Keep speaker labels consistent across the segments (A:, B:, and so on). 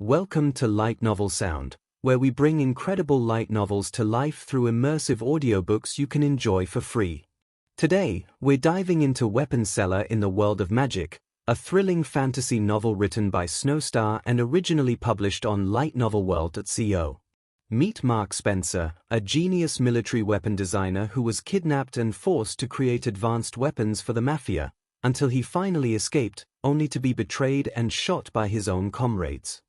A: Welcome to Light Novel Sound, where we bring incredible light novels to life through immersive audiobooks you can enjoy for free. Today, we're diving into Weapon Seller in the World of Magic, a thrilling fantasy novel written by Snowstar and originally published on lightnovelworld.co. Meet Mark Spencer, a genius military weapon designer who was kidnapped and forced to create advanced weapons for the mafia, until he finally escaped, only to be betrayed and shot by his own comrades.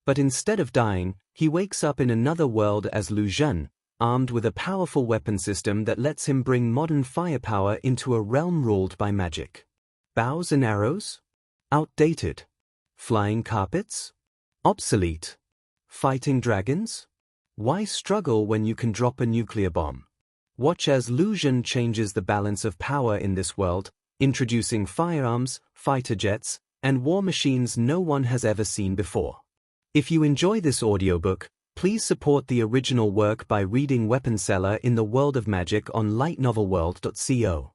A: But instead of dying, he wakes up in another world as Lu Zhen, armed with a powerful weapon system that lets him bring modern firepower into a realm ruled by magic. Bows and arrows? Outdated. Flying carpets? Obsolete. Fighting dragons? Why struggle when you can drop a nuclear bomb? Watch as Lu Zhen changes the balance of power in this world, introducing firearms, fighter jets, and war machines no one has ever seen before. If you enjoy this audiobook, please support the original work by reading Weapon Seller in the World of Magic on lightnovelworld.co.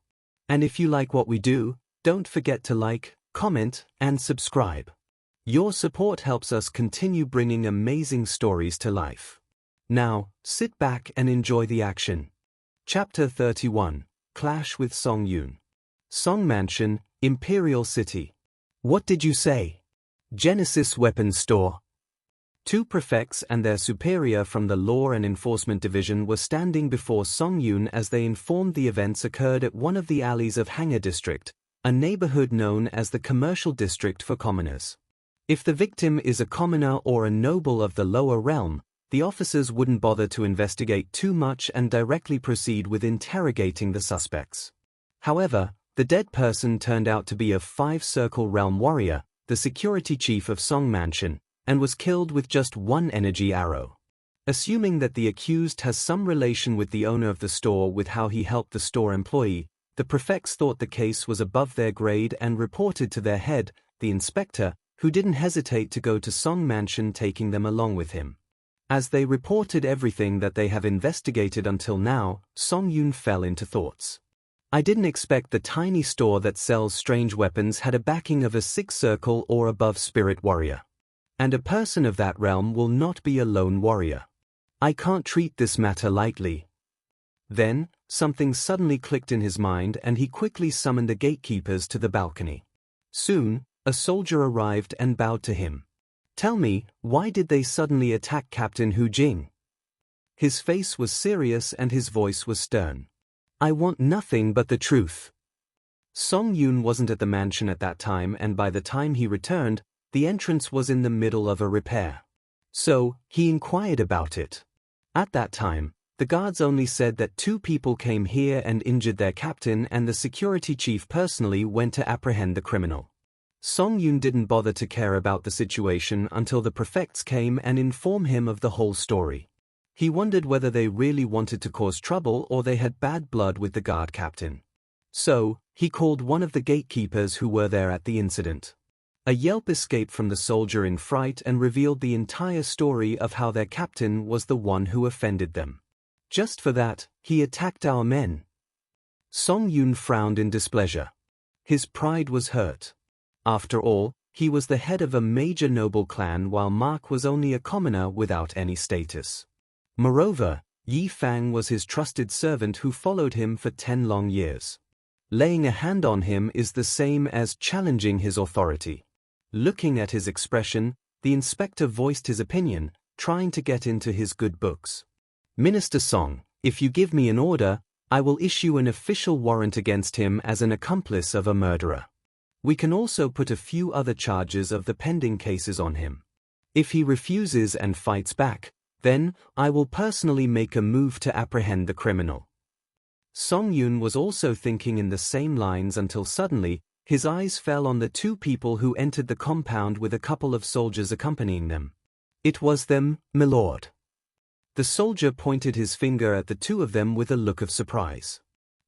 A: And if you like what we do, don't forget to like, comment, and subscribe. Your support helps us continue bringing amazing stories to life. Now, sit back and enjoy the action. Chapter 31, Clash with Song Yun. Song Mansion, Imperial City. What did you say? Genesis Weapons Store. Two prefects and their superior from the Law and Enforcement Division were standing before Song Yun as they informed the events occurred at one of the alleys of Hangar District, a neighborhood known as the Commercial District for Commoners. If the victim is a commoner or a noble of the lower realm, the officers wouldn't bother to investigate too much and directly proceed with interrogating the suspects. However, the dead person turned out to be a five-circle realm warrior, the security chief of Song Mansion, and was killed with just one energy arrow. Assuming that the accused has some relation with the owner of the store with how he helped the store employee, the prefects thought the case was above their grade and reported to their head, the inspector, who didn't hesitate to go to Song Mansion, taking them along with him. As they reported everything that they have investigated until now, Song Yun fell into thoughts. I didn't expect the tiny store that sells strange weapons had a backing of a six-circle or above spirit warrior. And a person of that realm will not be a lone warrior. I can't treat this matter lightly. Then, something suddenly clicked in his mind and he quickly summoned the gatekeepers to the balcony. Soon, a soldier arrived and bowed to him. Tell me, why did they suddenly attack Captain Hu Jing? His face was serious and his voice was stern. I want nothing but the truth. Song Yun wasn't at the mansion at that time, and by the time he returned, the entrance was in the middle of a repair. So, he inquired about it. At that time, the guards only said that two people came here and injured their captain, and the security chief personally went to apprehend the criminal. Song Yun didn't bother to care about the situation until the prefects came and informed him of the whole story. He wondered whether they really wanted to cause trouble or they had bad blood with the guard captain. So, he called one of the gatekeepers who were there at the incident. A yelp escaped from the soldier in fright and revealed the entire story of how their captain was the one who offended them. Just for that, he attacked our men. Song Yun frowned in displeasure. His pride was hurt. After all, he was the head of a major noble clan while Mark was only a commoner without any status. Moreover, Yi Fang was his trusted servant who followed him for 10 long years. Laying a hand on him is the same as challenging his authority. Looking at his expression, the inspector voiced his opinion, trying to get into his good books. Minister Song, if you give me an order, I will issue an official warrant against him as an accomplice of a murderer. We can also put a few other charges of the pending cases on him. If he refuses and fights back, then I will personally make a move to apprehend the criminal. Song Yun was also thinking in the same lines until suddenly, his eyes fell on the two people who entered the compound with a couple of soldiers accompanying them. It was them, milord. The soldier pointed his finger at the two of them with a look of surprise.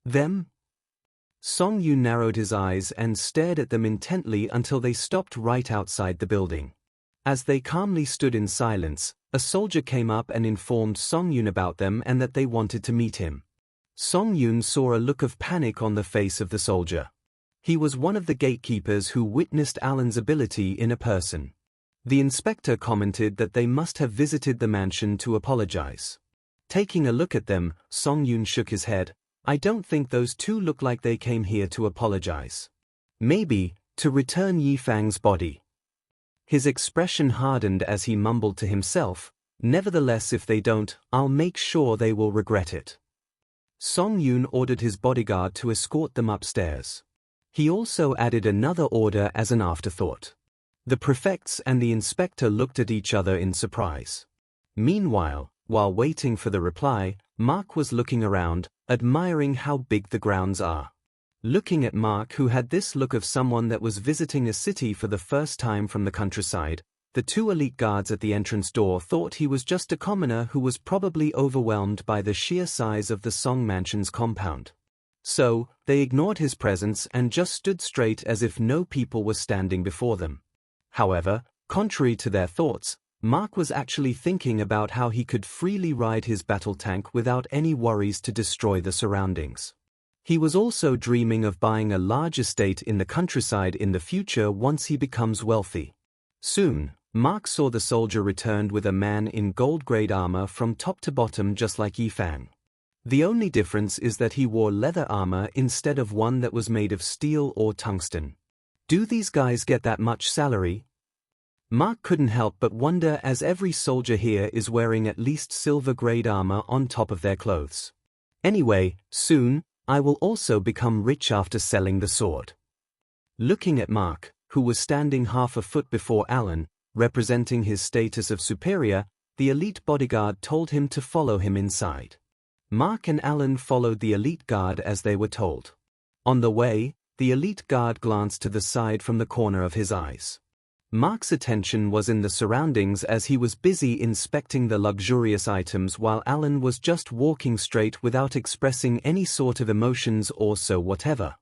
A: Them? Song Yun narrowed his eyes and stared at them intently until they stopped right outside the building. As they calmly stood in silence, a soldier came up and informed Song Yun about them and that they wanted to meet him. Song Yun saw a look of panic on the face of the soldier. He was one of the gatekeepers who witnessed Alan's ability in a person. The inspector commented that they must have visited the mansion to apologize. Taking a look at them, Song Yun shook his head. I don't think those two look like they came here to apologize. Maybe, to return Yifang's body. His expression hardened as he mumbled to himself, nevertheless if they don't, I'll make sure they will regret it. Song Yun ordered his bodyguard to escort them upstairs. He also added another order as an afterthought. The prefects and the inspector looked at each other in surprise. Meanwhile, while waiting for the reply, Mark was looking around, admiring how big the grounds are. Looking at Mark, who had this look of someone that was visiting a city for the first time from the countryside, the two elite guards at the entrance door thought he was just a commoner who was probably overwhelmed by the sheer size of the Song Mansion's compound. So, they ignored his presence and just stood straight as if no people were standing before them. However, contrary to their thoughts, Mark was actually thinking about how he could freely ride his battle tank without any worries to destroy the surroundings. He was also dreaming of buying a large estate in the countryside in the future once he becomes wealthy. Soon, Mark saw the soldier returned with a man in gold-grade armor from top to bottom just like Yifang. The only difference is that he wore leather armor instead of one that was made of steel or tungsten. Do these guys get that much salary? Mark couldn't help but wonder, as every soldier here is wearing at least silver-grade armor on top of their clothes. Anyway, soon, I will also become rich after selling the sword. Looking at Mark, who was standing half a foot before Alan, representing his status of superior, the elite bodyguard told him to follow him inside. Mark and Alan followed the elite guard as they were told. On the way, the elite guard glanced to the side from the corner of his eyes. Mark's attention was in the surroundings as he was busy inspecting the luxurious items while Alan was just walking straight without expressing any sort of emotions or so whatever.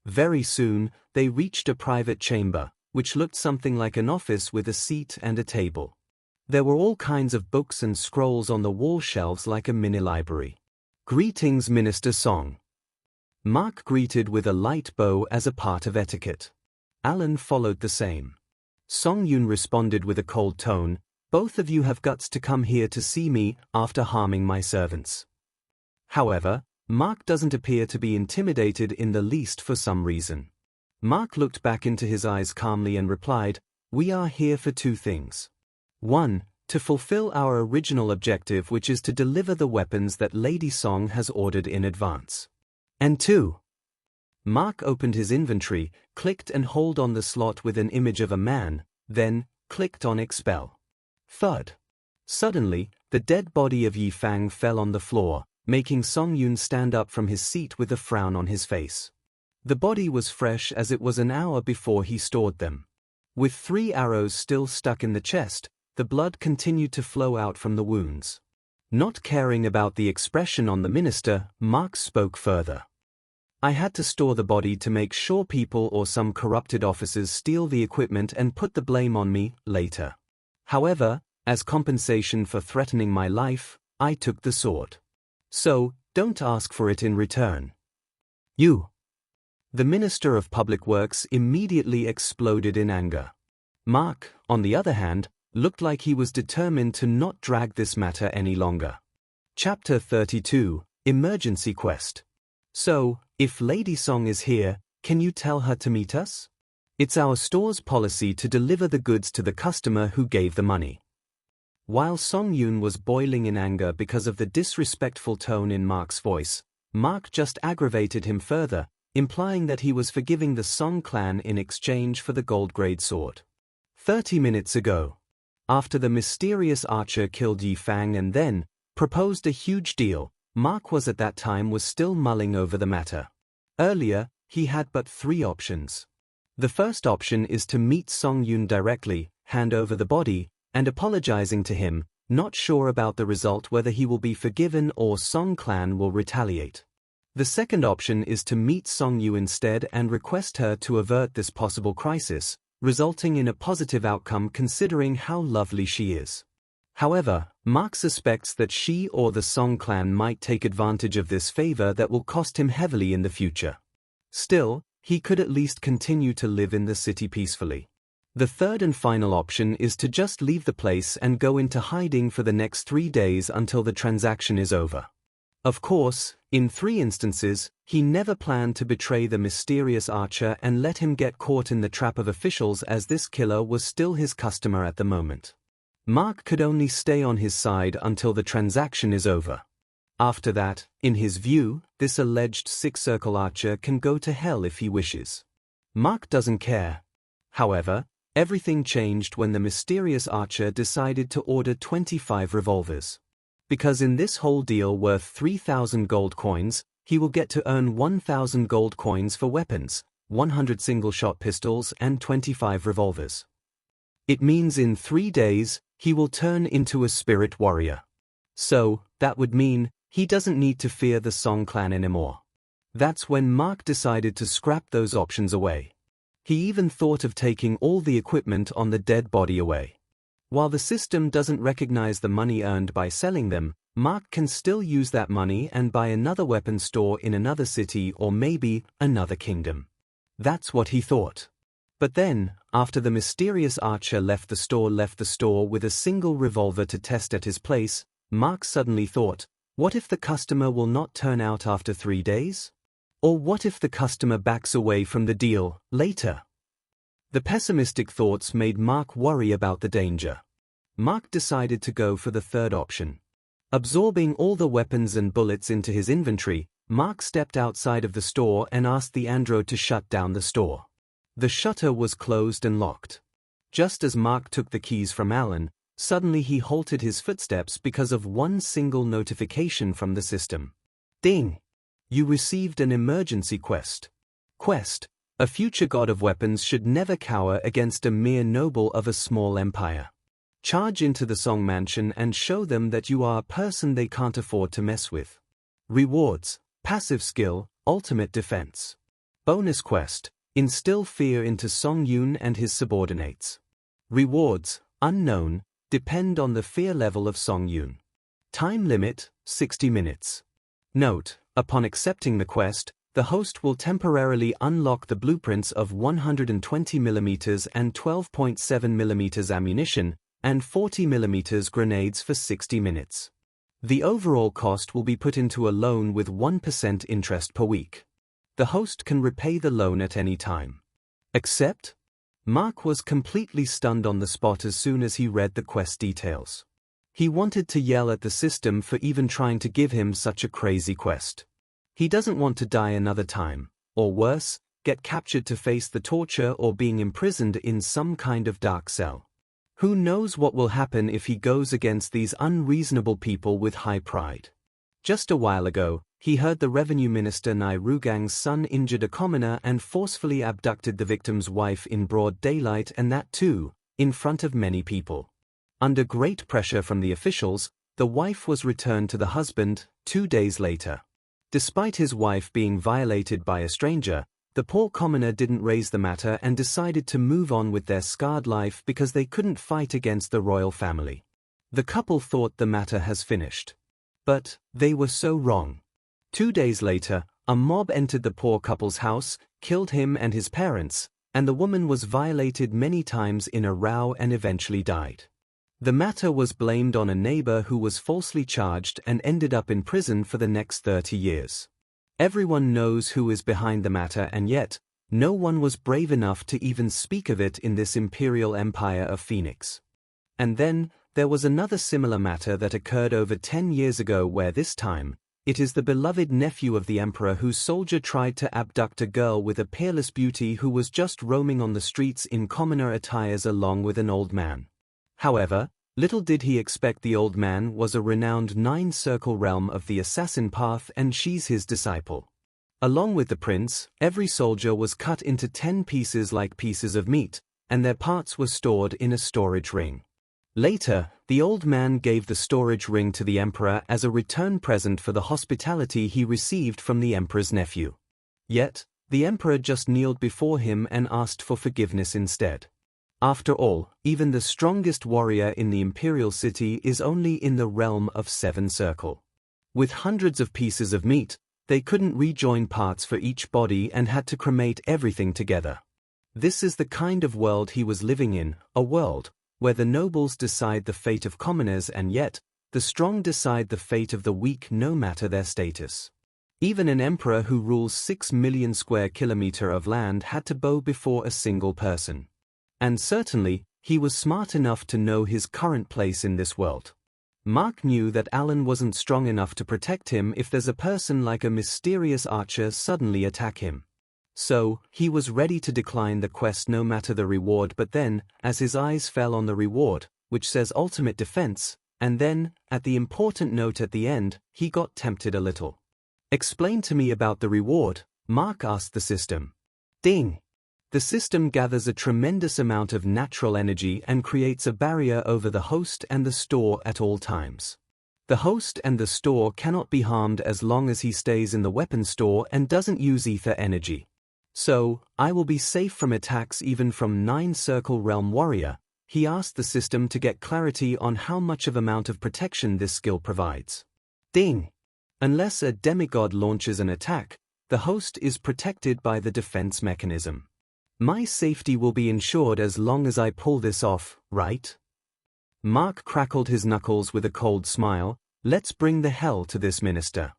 A: Very soon, they reached a private chamber, which looked something like an office with a seat and a table. There were all kinds of books and scrolls on the wall shelves like a mini-library. Greetings, Minister Song. Mark greeted with a light bow as a part of etiquette. Alan followed the same. Song Yun responded with a cold tone, both of you have guts to come here to see me after harming my servants. However, Mark doesn't appear to be intimidated in the least for some reason. Mark looked back into his eyes calmly and replied, we are here for two things. 1. To fulfill our original objective, which is to deliver the weapons that Lady Song has ordered in advance. And 2. Mark opened his inventory, clicked and hold on the slot with an image of a man, then clicked on expel. Thud. Suddenly, the dead body of Yifang fell on the floor, making Song Yun stand up from his seat with a frown on his face. The body was fresh as it was an hour before he stored them. With 3 arrows still stuck in the chest, the blood continued to flow out from the wounds. Not caring about the expression on the minister, Mark spoke further. I had to store the body to make sure people or some corrupted officers steal the equipment and put the blame on me later. However, as compensation for threatening my life, I took the sword. So, don't ask for it in return. You. The Minister of Public Works immediately exploded in anger. Mark, on the other hand, looked like he was determined to not drag this matter any longer. Chapter 32, Emergency Quest. So, if Lady Song is here, can you tell her to meet us? It's our store's policy to deliver the goods to the customer who gave the money. While Song Yun was boiling in anger because of the disrespectful tone in Mark's voice, Mark just aggravated him further, implying that he was forgiving the Song clan in exchange for the gold-grade sword. 30 minutes ago. After the mysterious archer killed Yifang and then proposed a huge deal, Mark was at that time still mulling over the matter. Earlier, he had but 3 options. The first option is to meet Song Yun directly, hand over the body, and apologizing to him, not sure about the result whether he will be forgiven or Song clan will retaliate. The second option is to meet Song Yu instead and request her to avert this possible crisis, resulting in a positive outcome considering how lovely she is. However, Mark suspects that she or the Song clan might take advantage of this favor that will cost him heavily in the future. Still, he could at least continue to live in the city peacefully. The third and final option is to just leave the place and go into hiding for the next 3 days until the transaction is over. Of course, in 3 instances, he never planned to betray the mysterious archer and let him get caught in the trap of officials, as this killer was still his customer at the moment. Mark could only stay on his side until the transaction is over. After that, in his view, this alleged 6-circle archer can go to hell if he wishes. Mark doesn't care. However, everything changed when the mysterious archer decided to order 25 revolvers. Because in this whole deal worth 3,000 gold coins, he will get to earn 1,000 gold coins for weapons, 100 single-shot pistols and 25 revolvers. It means in 3 days, he will turn into a spirit warrior. So, that would mean, he doesn't need to fear the Song clan anymore. That's when Mark decided to scrap those options away. He even thought of taking all the equipment on the dead body away. While the system doesn't recognize the money earned by selling them, Mark can still use that money and buy another weapon store in another city or maybe another kingdom. That's what he thought. But then, after the mysterious archer left the store with a single revolver to test at his place, Mark suddenly thought, what if the customer will not turn out after 3 days? Or what if the customer backs away from the deal later? The pessimistic thoughts made Mark worry about the danger. Mark decided to go for the third option. Absorbing all the weapons and bullets into his inventory, Mark stepped outside of the store and asked the andro to shut down the store. The shutter was closed and locked. Just as Mark took the keys from Alan, suddenly he halted his footsteps because of one single notification from the system. Ding! You received an emergency quest. Quest: a future god of weapons should never cower against a mere noble of a small empire. Charge into the Song Mansion and show them that you are a person they can't afford to mess with. Rewards: passive skill, ultimate defense. Bonus quest: instill fear into Song Yun and his subordinates. Rewards: unknown, depend on the fear level of Song Yun. Time limit: 60 minutes. Note: upon accepting the quest, the host will temporarily unlock the blueprints of 120mm and 12.7mm ammunition and 40mm grenades for 60 minutes. The overall cost will be put into a loan with 1% interest per week. The host can repay the loan at any time. Accept? Mark was completely stunned on the spot as soon as he read the quest details. He wanted to yell at the system for even trying to give him such a crazy quest. He doesn't want to die another time, or worse, get captured to face the torture or being imprisoned in some kind of dark cell. Who knows what will happen if he goes against these unreasonable people with high pride. Just a while ago, he heard the revenue minister Nai Rugang's son injured a commoner and forcefully abducted the victim's wife in broad daylight, and that too, in front of many people. Under great pressure from the officials, the wife was returned to the husband 2 days later. Despite his wife being violated by a stranger, the poor commoner didn't raise the matter and decided to move on with their scarred life because they couldn't fight against the royal family. The couple thought the matter has finished. But they were so wrong. 2 days later, a mob entered the poor couple's house, killed him and his parents, and the woman was violated many times in a row and eventually died. The matter was blamed on a neighbor who was falsely charged and ended up in prison for the next 30 years. Everyone knows who is behind the matter, and yet, no one was brave enough to even speak of it in this imperial empire of Phoenix. And then, there was another similar matter that occurred over 10 years ago where this time, it is the beloved nephew of the emperor whose soldier tried to abduct a girl with a peerless beauty who was just roaming on the streets in commoner attires along with an old man. However, little did he expect the old man was a renowned 9-circle realm of the assassin path, and she's his disciple. Along with the prince, every soldier was cut into 10 pieces like pieces of meat, and their parts were stored in a storage ring. Later, the old man gave the storage ring to the emperor as a return present for the hospitality he received from the emperor's nephew. Yet, the emperor just kneeled before him and asked for forgiveness instead. After all, even the strongest warrior in the imperial city is only in the realm of 7-circle. With hundreds of pieces of meat, they couldn't rejoin parts for each body and had to cremate everything together. This is the kind of world he was living in, a world where the nobles decide the fate of commoners and yet, the strong decide the fate of the weak no matter their status. Even an emperor who rules 6 million square kilometers of land had to bow before a single person. And certainly, he was smart enough to know his current place in this world. Mark knew that Alan wasn't strong enough to protect him if there's a person like a mysterious archer suddenly attack him. So, he was ready to decline the quest no matter the reward, but then, as his eyes fell on the reward, which says ultimate defense, and then, at the important note at the end, he got tempted a little. Explain to me about the reward, Mark asked the system. Ding! The system gathers a tremendous amount of natural energy and creates a barrier over the host and the store at all times. The host and the store cannot be harmed as long as he stays in the weapon store and doesn't use ether energy. So, I will be safe from attacks even from 9 Circle Realm Warrior. He asked the system to get clarity on how much of amount of protection this skill provides. Ding! Unless a demigod launches an attack, the host is protected by the defense mechanism. My safety will be ensured as long as I pull this off, right? Mark crackled his knuckles with a cold smile. Let's bring the hell to this minister.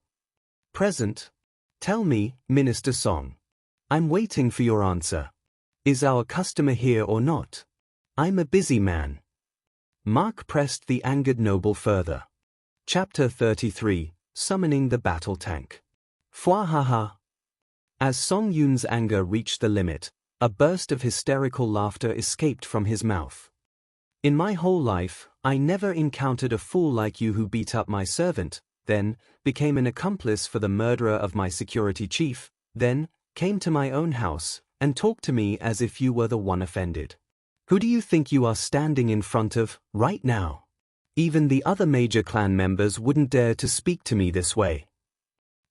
A: Present. Tell me, Minister Song. I'm waiting for your answer. Is our customer here or not? I'm a busy man. Mark pressed the angered noble further. Chapter 33, Summoning the Battle Tank. Fwahaha. As Song Yun's anger reached the limit, a burst of hysterical laughter escaped from his mouth. In my whole life, I never encountered a fool like you who beat up my servant, then, became an accomplice for the murderer of my security chief, then, came to my own house, and talked to me as if you were the one offended. Who do you think you are standing in front of, right now? Even the other major clan members wouldn't dare to speak to me this way.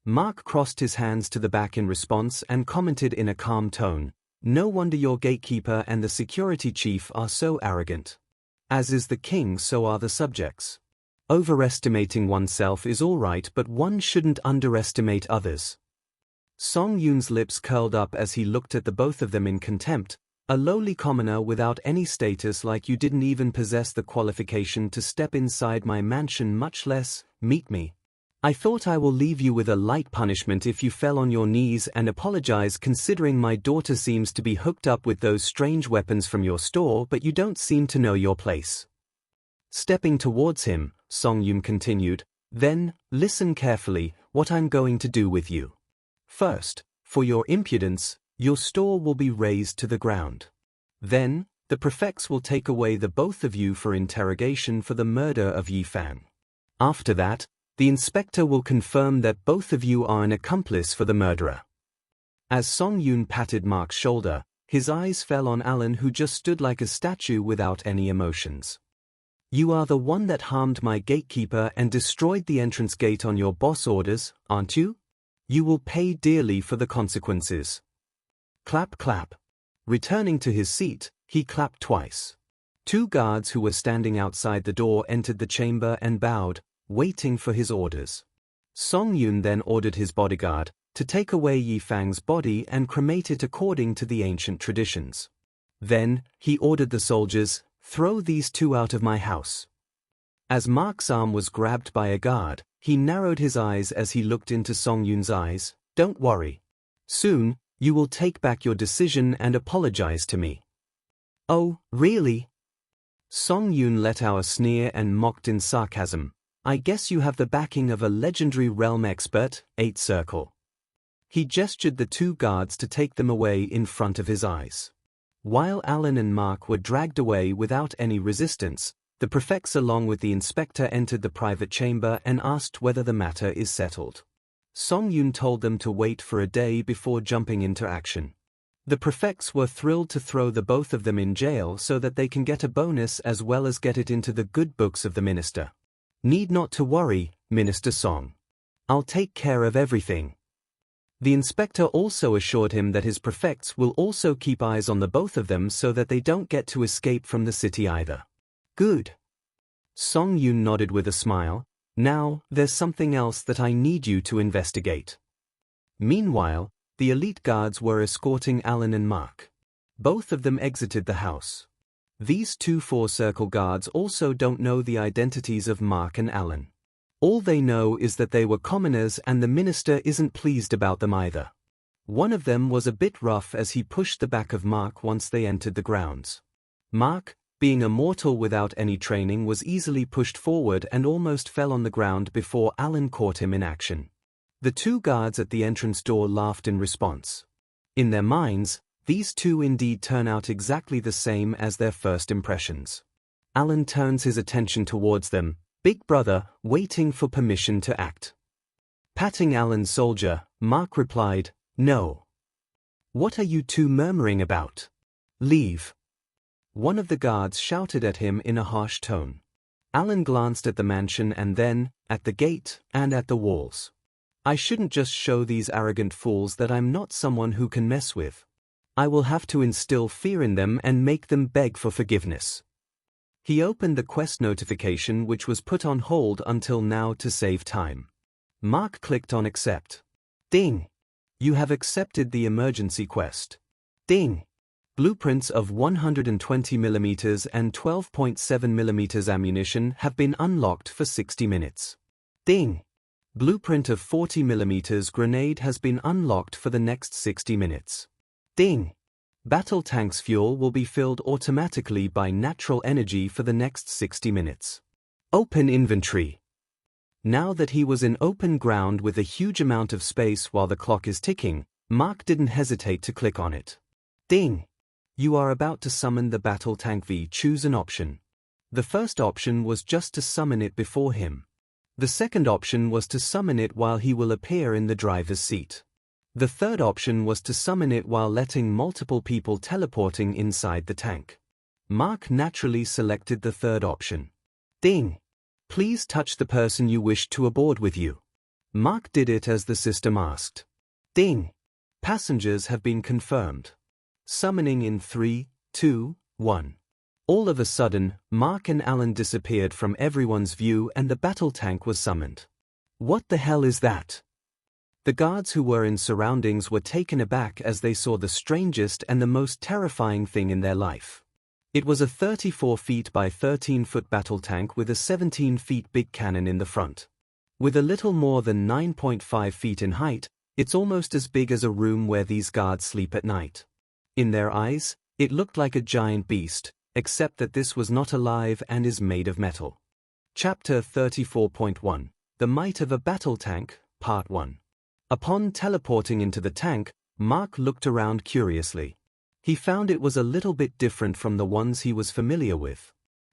A: Mark crossed his hands to the back in response and commented in a calm tone, no wonder your gatekeeper and the security chief are so arrogant. As is the king, so are the subjects. Overestimating oneself is all right, but one shouldn't underestimate others. Song Yun's lips curled up as he looked at the both of them in contempt. A lowly commoner without any status like you didn't even possess the qualification to step inside my mansion, much less meet me. I thought I will leave you with a light punishment if you fell on your knees and apologize, considering my daughter seems to be hooked up with those strange weapons from your store, but you don't seem to know your place. Stepping towards him, Song Yun continued, then, listen carefully, what I'm going to do with you. First, for your impudence, your store will be razed to the ground. Then, the prefects will take away the both of you for interrogation for the murder of Yi Fang. After that, the inspector will confirm that both of you are an accomplice for the murderer. As Song Yun patted Mark's shoulder, his eyes fell on Alan, who just stood like a statue without any emotions. You are the one that harmed my gatekeeper and destroyed the entrance gate on your boss orders, aren't you? You will pay dearly for the consequences. Clap clap. Returning to his seat, he clapped twice. 2 guards who were standing outside the door entered the chamber and bowed, waiting for his orders. Song Yun then ordered his bodyguard to take away Yi Fang's body and cremate it according to the ancient traditions. Then, he ordered the soldiers, throw these 2 out of my house. As Mark's arm was grabbed by a guard, he narrowed his eyes as he looked into Song Yun's eyes. Don't worry. Soon, you will take back your decision and apologize to me. Oh, really? Song Yun let out a sneer and mocked in sarcasm. I guess you have the backing of a legendary realm expert, 8 Circle. He gestured the 2 guards to take them away in front of his eyes. While Alan and Mark were dragged away without any resistance, the prefects along with the inspector entered the private chamber and asked whether the matter is settled. Song Yun told them to wait for a day before jumping into action. The prefects were thrilled to throw the both of them in jail so that they can get a bonus as well as get it into the good books of the minister. Need not to worry, Minister Song. I'll take care of everything. The inspector also assured him that his prefects will also keep eyes on the both of them so that they don't get to escape from the city either. Good. Song Yun nodded with a smile. Now, there's something else that I need you to investigate. Meanwhile, the elite guards were escorting Alan and Mark. Both of them exited the house. These two four-circle guards also don't know the identities of Mark and Alan. All they know is that they were commoners and the minister isn't pleased about them either. One of them was a bit rough as he pushed the back of Mark once they entered the grounds. Mark, being a mortal without any training, was easily pushed forward and almost fell on the ground before Alan caught him in action. The two guards at the entrance door laughed in response. In their minds, these two indeed turn out exactly the same as their first impressions. Alan turns his attention towards them, Big Brother, waiting for permission to act. Patting Alan's soldier, Mark replied, "No. What are you two murmuring about? Leave." One of the guards shouted at him in a harsh tone. Alan glanced at the mansion and then, at the gate, and at the walls. I shouldn't just show these arrogant fools that I'm not someone who can mess with. I will have to instill fear in them and make them beg for forgiveness. He opened the quest notification which was put on hold until now to save time. Mark clicked on accept. Ding! You have accepted the emergency quest. Ding! Blueprints of 120mm and 12.7mm ammunition have been unlocked for 60 minutes. Ding! Blueprint of 40mm grenade has been unlocked for the next 60 minutes. Ding! Battle tank's fuel will be filled automatically by natural energy for the next 60 minutes. Open inventory. Now that he was in open ground with a huge amount of space while the clock is ticking, Mark didn't hesitate to click on it. Ding! You are about to summon the battle tank V. Choose an option. The first option was just to summon it before him. The second option was to summon it while he will appear in the driver's seat. The third option was to summon it while letting multiple people teleporting inside the tank. Mark naturally selected the third option. Ding! Please touch the person you wish to aboard with you. Mark did it as the system asked. Ding! Passengers have been confirmed. Summoning in 3, 2, 1. All of a sudden, Mark and Alan disappeared from everyone's view and the battle tank was summoned. What the hell is that? The guards who were in surroundings were taken aback as they saw the strangest and the most terrifying thing in their life. It was a 34 feet by 13 foot battle tank with a 17 feet big cannon in the front. With a little more than 9.5 feet in height, it's almost as big as a room where these guards sleep at night. In their eyes, it looked like a giant beast, except that this was not alive and is made of metal. Chapter 34.1 The Might of a Battle Tank, Part 1. Upon teleporting into the tank, Mark looked around curiously. He found it was a little bit different from the ones he was familiar with.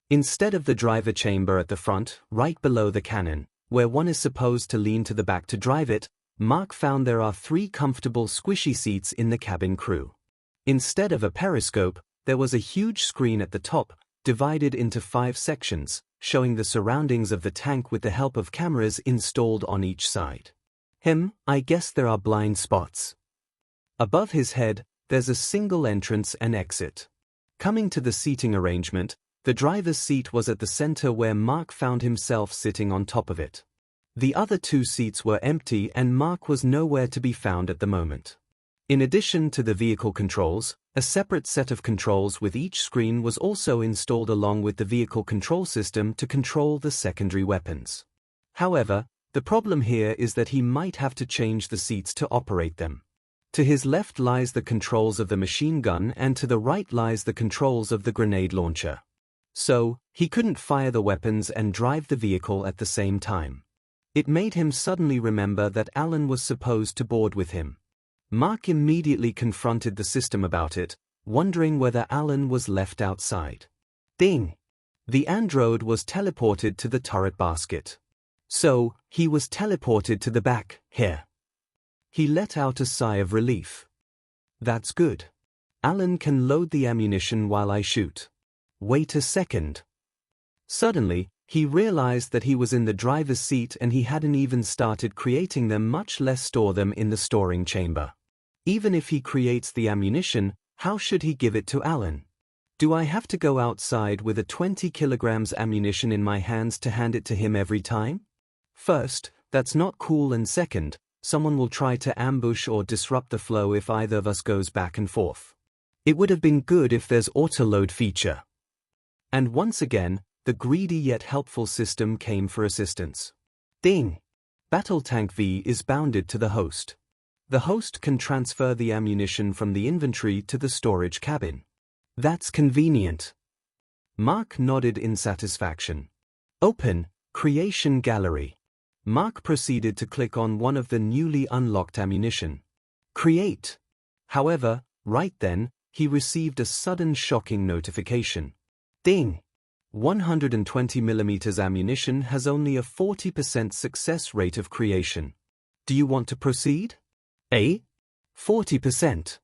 A: Instead of the driver chamber at the front, right below the cannon, where one is supposed to lean to the back to drive it, Mark found there are 3 comfortable squishy seats in the cabin crew. Instead of a periscope, there was a huge screen at the top, divided into 5 sections, showing the surroundings of the tank with the help of cameras installed on each side. I guess there are blind spots. Above his head, there's a single entrance and exit. Coming to the seating arrangement, the driver's seat was at the center where Mark found himself sitting on top of it. The other 2 seats were empty and Mark was nowhere to be found at the moment. In addition to the vehicle controls, a separate set of controls with each screen was also installed along with the vehicle control system to control the secondary weapons. However, the problem here is that he might have to change the seats to operate them. To his left lies the controls of the machine gun and to the right lies the controls of the grenade launcher. So, he couldn't fire the weapons and drive the vehicle at the same time. It made him suddenly remember that Alan was supposed to board with him. Mark immediately confronted the system about it, wondering whether Alan was left outside. Ding! The android was teleported to the turret basket. So, he was teleported to the back, here. He let out a sigh of relief. That's good. Alan can load the ammunition while I shoot. Wait a second. Suddenly, he realized that he was in the driver's seat and he hadn't even started creating them, much less store them in the storing chamber. Even if he creates the ammunition, how should he give it to Alan? Do I have to go outside with a 20 kilograms ammunition in my hands to hand it to him every time? First, that's not cool, and second, someone will try to ambush or disrupt the flow if either of us goes back and forth. It would have been good if there's auto-load feature. And once again, the greedy yet helpful system came for assistance. Ding! Battle Tank V is bounded to the host. The host can transfer the ammunition from the inventory to the storage cabin. That's convenient. Mark nodded in satisfaction. Open, Creation Gallery. Mark proceeded to click on one of the newly unlocked ammunition. Create. However, right then, he received a sudden shocking notification. Ding! 120mm ammunition has only a 40% success rate of creation. Do you want to proceed? 40%.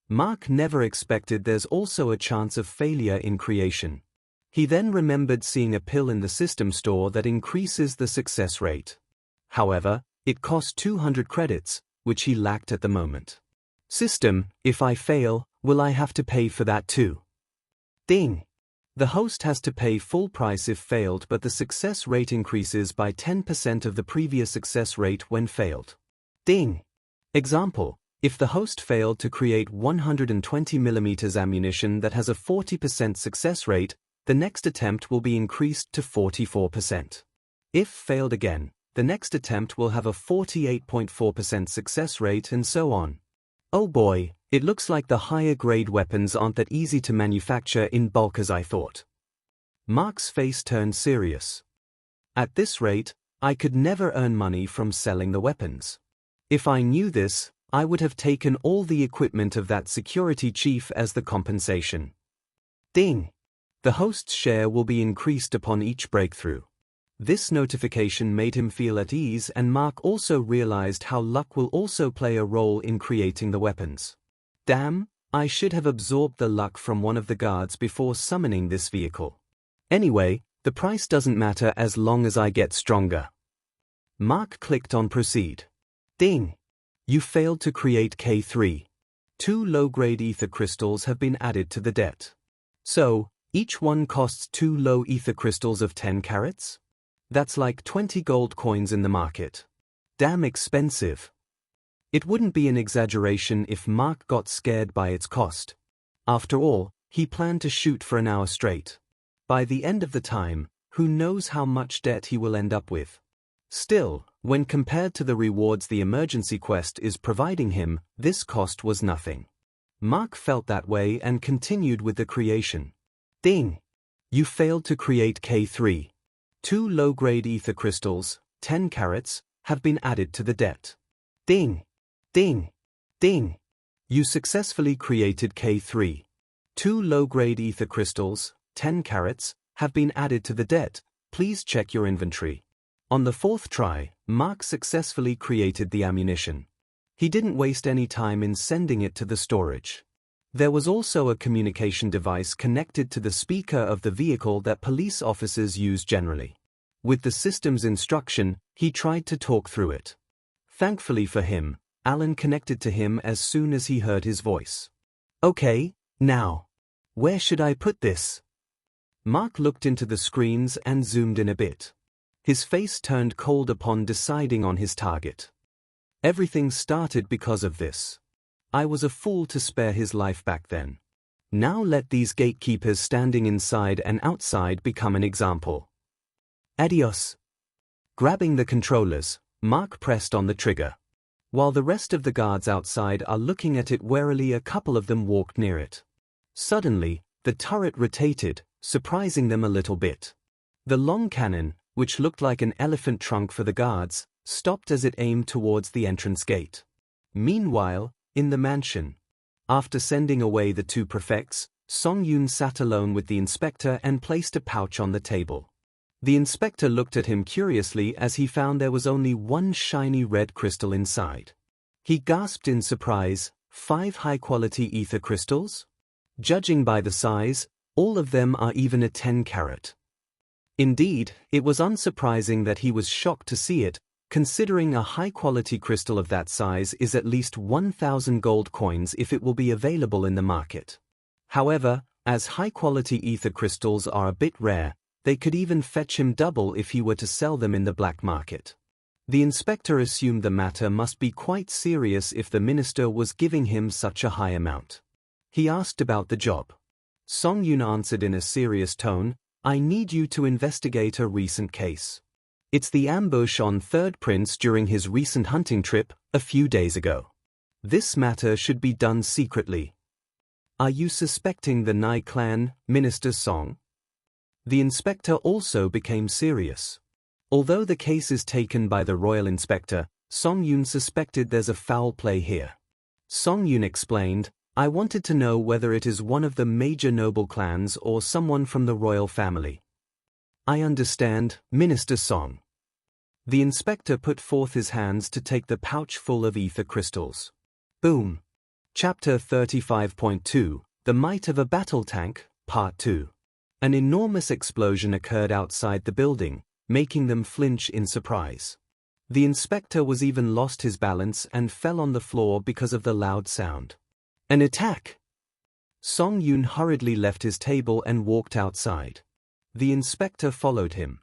A: Mark never expected there's also a chance of failure in creation. He then remembered seeing a pill in the system store that increases the success rate. However, it cost 200 credits, which he lacked at the moment. System, if I fail, will I have to pay for that too? Ding! The host has to pay full price if failed, but the success rate increases by 10% of the previous success rate when failed. Ding! Example, if the host failed to create 120mm ammunition that has a 40% success rate, the next attempt will be increased to 44%. If failed again, the next attempt will have a 48.4% success rate and so on. Oh boy, it looks like the higher grade weapons aren't that easy to manufacture in bulk as I thought. Mark's face turned serious. At this rate, I could never earn money from selling the weapons. If I knew this, I would have taken all the equipment of that security chief as the compensation. Ding! The host's share will be increased upon each breakthrough. This notification made him feel at ease, and Mark also realized how luck will also play a role in creating the weapons. Damn, I should have absorbed the luck from one of the guards before summoning this vehicle. Anyway, the price doesn't matter as long as I get stronger. Mark clicked on Proceed. Ding! You failed to create K3. 2 low-grade ether crystals have been added to the debt. So, each one costs 2 low ether crystals of 10 carats? That's like 20 gold coins in the market. Damn expensive. It wouldn't be an exaggeration if Mark got scared by its cost. After all, he planned to shoot for an hour straight. By the end of the time, who knows how much debt he will end up with. Still, when compared to the rewards the emergency quest is providing him, this cost was nothing. Mark felt that way and continued with the creation. Ding! You failed to create K3. 2 low-grade ether crystals, 10 carats, have been added to the debt. Ding! Ding! Ding! You successfully created K3. 2 low-grade ether crystals, 10 carats, have been added to the debt. Please check your inventory. On the 4th try, Mark successfully created the ammunition. He didn't waste any time in sending it to the storage. There was also a communication device connected to the speaker of the vehicle that police officers use generally. With the system's instruction, he tried to talk through it. Thankfully for him, Alan connected to him as soon as he heard his voice. Okay, now. Where should I put this? Mark looked into the screens and zoomed in a bit. His face turned cold upon deciding on his target. Everything started because of this. I was a fool to spare his life back then. Now let these gatekeepers standing inside and outside become an example. Adios. Grabbing the controllers, Mark pressed on the trigger. While the rest of the guards outside are looking at it warily, a couple of them walked near it. Suddenly, the turret rotated, surprising them a little bit. The long cannon, which looked like an elephant trunk for the guards, stopped as it aimed towards the entrance gate. Meanwhile, in the mansion, after sending away the 2 prefects, Song Yun sat alone with the inspector and placed a pouch on the table. The inspector looked at him curiously as he found there was only 1 shiny red crystal inside. He gasped in surprise, 5 high-quality ether crystals? Judging by the size, all of them are even a 10 carat. Indeed, it was unsurprising that he was shocked to see it, considering a high-quality crystal of that size is at least 1,000 gold coins if it will be available in the market. However, as high-quality ether crystals are a bit rare, they could even fetch him double if he were to sell them in the black market. The inspector assumed the matter must be quite serious if the minister was giving him such a high amount. He asked about the job. Song Yun answered in a serious tone, I need you to investigate a recent case. It's the ambush on Third Prince during his recent hunting trip, a few days ago. This matter should be done secretly. Are you suspecting the Nai clan, Minister Song? The inspector also became serious. Although the case is taken by the royal inspector, Song Yun suspected there's a foul play here. Song Yun explained, I wanted to know whether it is one of the major noble clans or someone from the royal family. I understand, Minister Song. The inspector put forth his hands to take the pouch full of ether crystals. Boom. Chapter 35.2, The Might of a Battle Tank, Part 2. An enormous explosion occurred outside the building, making them flinch in surprise. The inspector was even lost his balance and fell on the floor because of the loud sound. An attack! Song Yun hurriedly left his table and walked outside. The inspector followed him.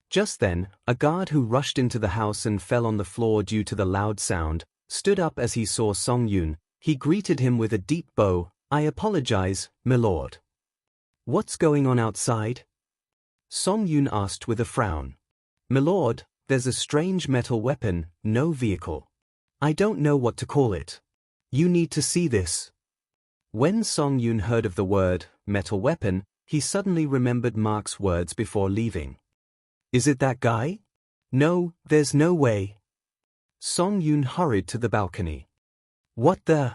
A: Just then, a guard who rushed into the house and fell on the floor due to the loud sound, stood up as he saw Song Yun. He greeted him with a deep bow. I apologize, my lord. What's going on outside? Song Yun asked with a frown. My lord, there's a strange metal weapon, no vehicle. I don't know what to call it. You need to see this. When Song Yun heard of the word, metal weapon, he suddenly remembered Mark's words before leaving. Is it that guy? No, there's no way. Song Yun hurried to the balcony. What the?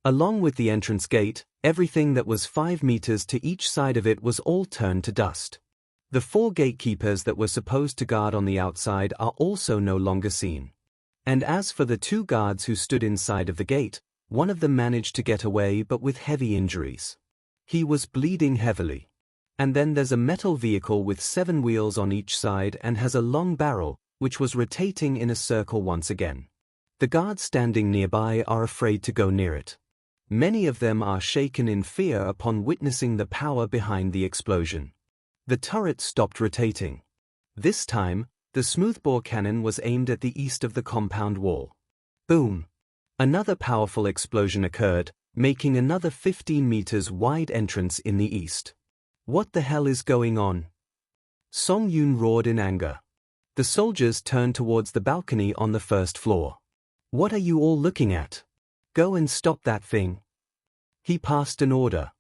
A: Along with the entrance gate, everything that was 5 meters to each side of it was all turned to dust. The 4 gatekeepers that were supposed to guard on the outside are also no longer seen. And as for the 2 guards who stood inside of the gate, one of them managed to get away but with heavy injuries. He was bleeding heavily. And then there's a metal vehicle with 7 wheels on each side and has a long barrel, which was rotating in a circle once again. The guards standing nearby are afraid to go near it. Many of them are shaken in fear upon witnessing the power behind the explosion. The turret stopped rotating. This time, the smoothbore cannon was aimed at the east of the compound wall. Boom! Another powerful explosion occurred, making another 15 meters wide entrance in the east. What the hell is going on? Song Yun roared in anger. The soldiers turned towards the balcony on the first floor. What are you all looking at? Go and stop that thing. He passed an order.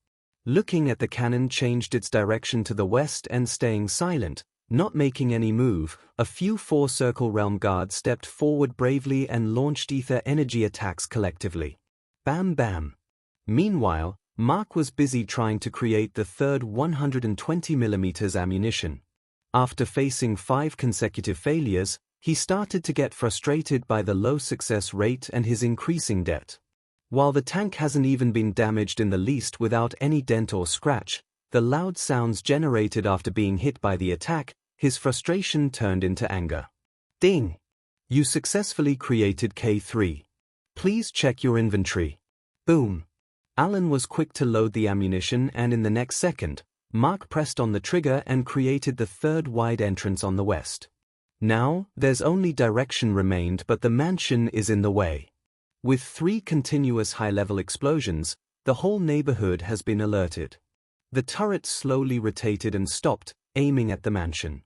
A: Looking at the cannon changed its direction to the west and staying silent, not making any move, a few 4-circle realm guards stepped forward bravely and launched ether energy attacks collectively. Bam bam. Meanwhile, Mark was busy trying to create the third 120mm ammunition. After facing 5 consecutive failures, he started to get frustrated by the low success rate and his increasing debt. While the tank hasn't even been damaged in the least without any dent or scratch, the loud sounds generated after being hit by the attack, his frustration turned into anger. Ding! You successfully created K3. Please check your inventory. Boom! Alan was quick to load the ammunition and in the next second, Mark pressed on the trigger and created the third wide entrance on the west. Now, there's only direction remained but the mansion is in the way. With 3 continuous high-level explosions, the whole neighborhood has been alerted. The turret slowly rotated and stopped, aiming at the mansion.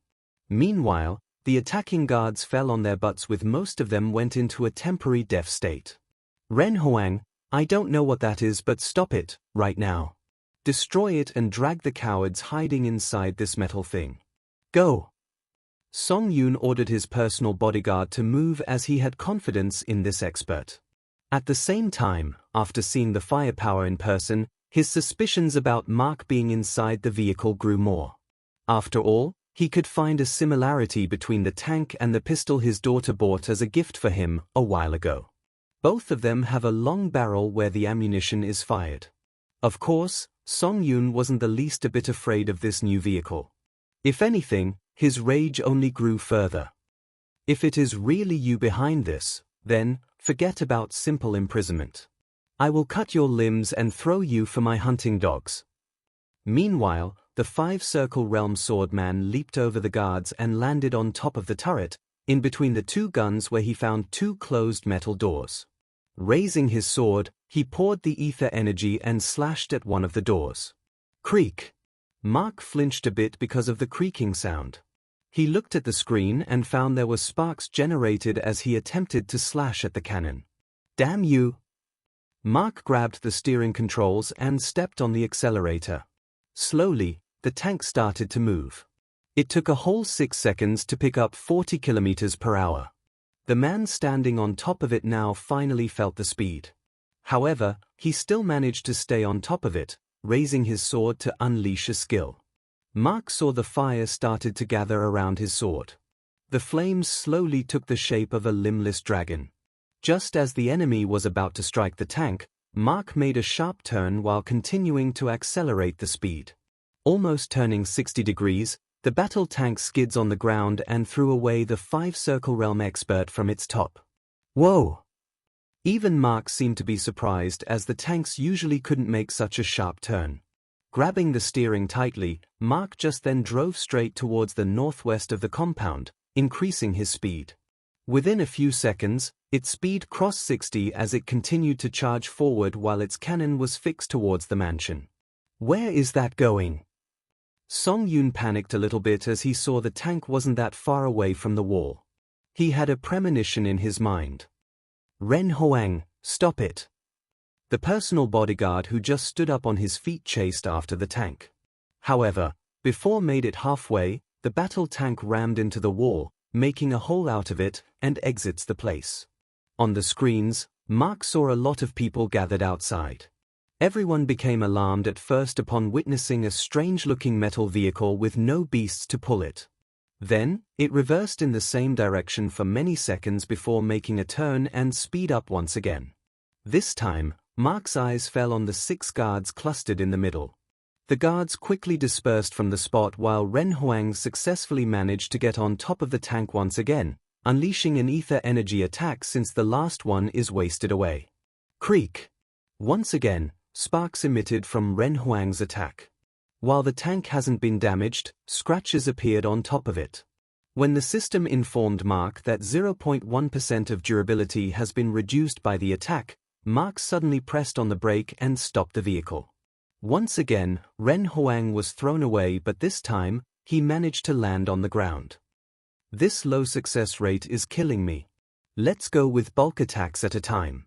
A: Meanwhile, the attacking guards fell on their butts with most of them went into a temporary deaf state. Ren Huang, I don't know what that is but stop it, right now. Destroy it and drag the cowards hiding inside this metal thing. Go! Song Yun ordered his personal bodyguard to move as he had confidence in this expert. At the same time, after seeing the firepower in person, his suspicions about Mark being inside the vehicle grew more. After all, he could find a similarity between the tank and the pistol his daughter bought as a gift for him a while ago. Both of them have a long barrel where the ammunition is fired. Of course, Song Yun wasn't the least a bit afraid of this new vehicle. If anything, his rage only grew further. If it is really you behind this, then, forget about simple imprisonment. I will cut your limbs and throw you for my hunting dogs. Meanwhile, the 5-circle realm swordman leaped over the guards and landed on top of the turret, in between the 2 guns where he found 2 closed metal doors. Raising his sword, he poured the ether energy and slashed at one of the doors. Creak! Mark flinched a bit because of the creaking sound. He looked at the screen and found there were sparks generated as he attempted to slash at the cannon. Damn you! Mark grabbed the steering controls and stepped on the accelerator. Slowly, the tank started to move. It took a whole 6 seconds to pick up 40 kilometers per hour. The man standing on top of it now finally felt the speed. However, he still managed to stay on top of it, raising his sword to unleash a skill. Mark saw the fire started to gather around his sword. The flames slowly took the shape of a limbless dragon. Just as the enemy was about to strike the tank, Mark made a sharp turn while continuing to accelerate the speed. Almost turning 60 degrees, the battle tank skids on the ground and threw away the 5-circle realm expert from its top. Whoa! Even Mark seemed to be surprised as the tanks usually couldn't make such a sharp turn. Grabbing the steering tightly, Mark just then drove straight towards the northwest of the compound, increasing his speed. Within a few seconds, its speed crossed 60 as it continued to charge forward while its cannon was fixed towards the mansion. Where is that going? Song Yun panicked a little bit as he saw the tank wasn't that far away from the wall. He had a premonition in his mind. Ren Hoang, stop it! The personal bodyguard who just stood up on his feet chased after the tank. However, before made it halfway, the battle tank rammed into the wall, making a hole out of it, and exits the place. On the screens, Mark saw a lot of people gathered outside. Everyone became alarmed at first upon witnessing a strange-looking metal vehicle with no beasts to pull it. Then, it reversed in the same direction for many seconds before making a turn and speed up once again. This time, Mark's eyes fell on the 6 guards clustered in the middle. The guards quickly dispersed from the spot while Ren Hoang successfully managed to get on top of the tank once again, unleashing an ether energy attack since the last one is wasted away. Creak! Once again, sparks emitted from Ren Hoang's attack. While the tank hasn't been damaged, scratches appeared on top of it. When the system informed Mark that 0.1% of durability has been reduced by the attack, Mark suddenly pressed on the brake and stopped the vehicle. Once again, Ren Hoang was thrown away, but this time, he managed to land on the ground. This low success rate is killing me. Let's go with bulk attacks at a time.